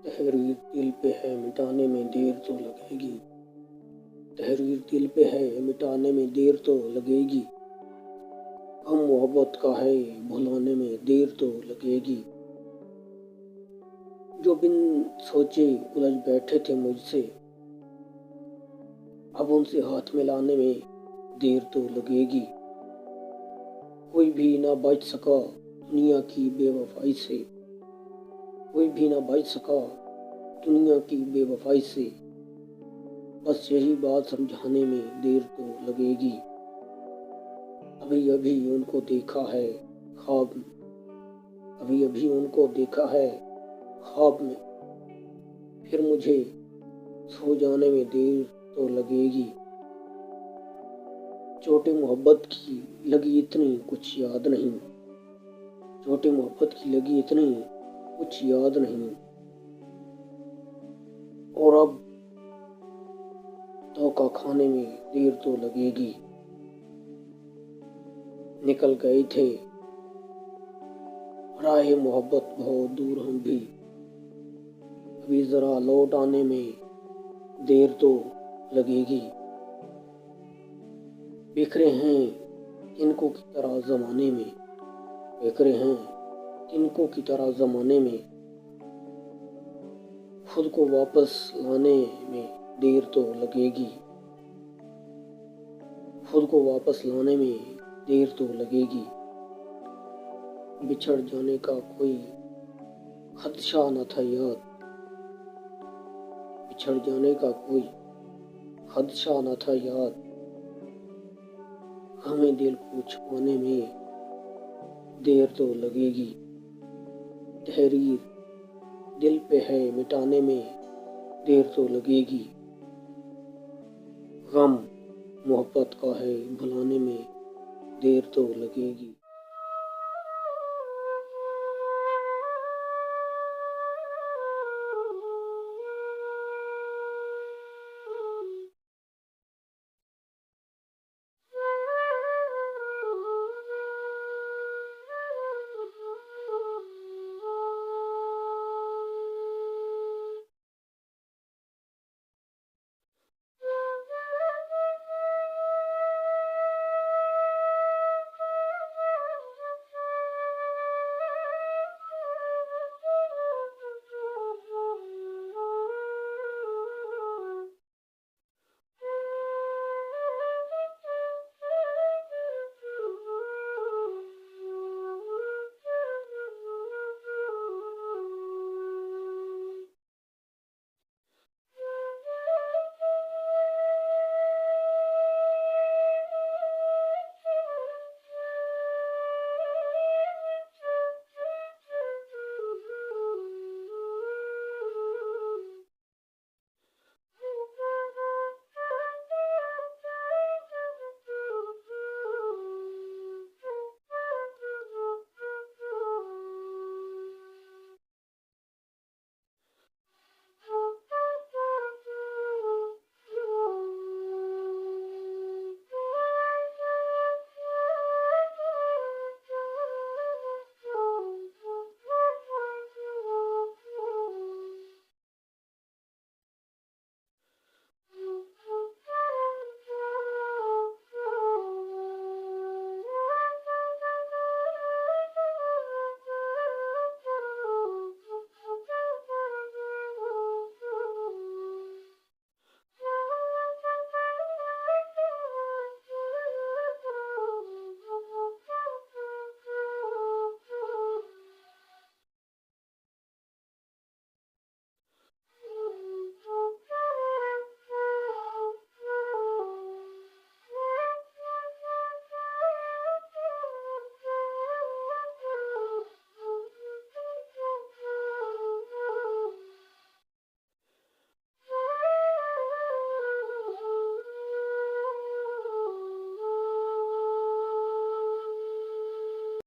तहरीर दिल पे है मिटाने में देर तो लगेगी। तहरीर दिल पे है मिटाने में देर तो लगेगी। हम मोहब्बत का है भुलाने में देर तो लगेगी। जो बिन सोचे उलझ बैठे थे मुझसे, अब उनसे हाथ मिलाने में देर तो लगेगी। कोई भी ना बच सका दुनिया की बेवफाई से, कोई भी ना बच सका दुनिया की बेवफाई से। बस यही बात समझाने में देर तो लगेगी। अभी अभी उनको देखा है ख्वाब में, अभी अभी उनको देखा है ख्वाब में, फिर मुझे सो जाने में देर तो लगेगी। चोटें मोहब्बत की लगी इतनी कुछ याद नहीं, चोटें मोहब्बत की लगी इतनी कुछ याद नहीं। और अब धोखा खाने में देर तो लगेगी। निकल गए थे राहे मोहब्बत बहुत दूर हम भी, अभी जरा लौट आने में देर तो लगेगी। बिखरे हैं तिनकों की तरह जमाने में, बिखरे हैं तिनकों की तरह जमाने में, खुद को वापस लाने में देर तो लगेगी। खुद को वापस लाने में देर तो लगेगी। बिछड़ जाने का कोई खदशा न था याद, बिछड़ जाने का कोई खदशा न था याद। हमें दिल को छुपाने में देर तो लगेगी। तहरीर दिल पे है मिटाने में देर तो लगेगी। गम मोहब्बत का है भुलाने में देर तो लगेगी।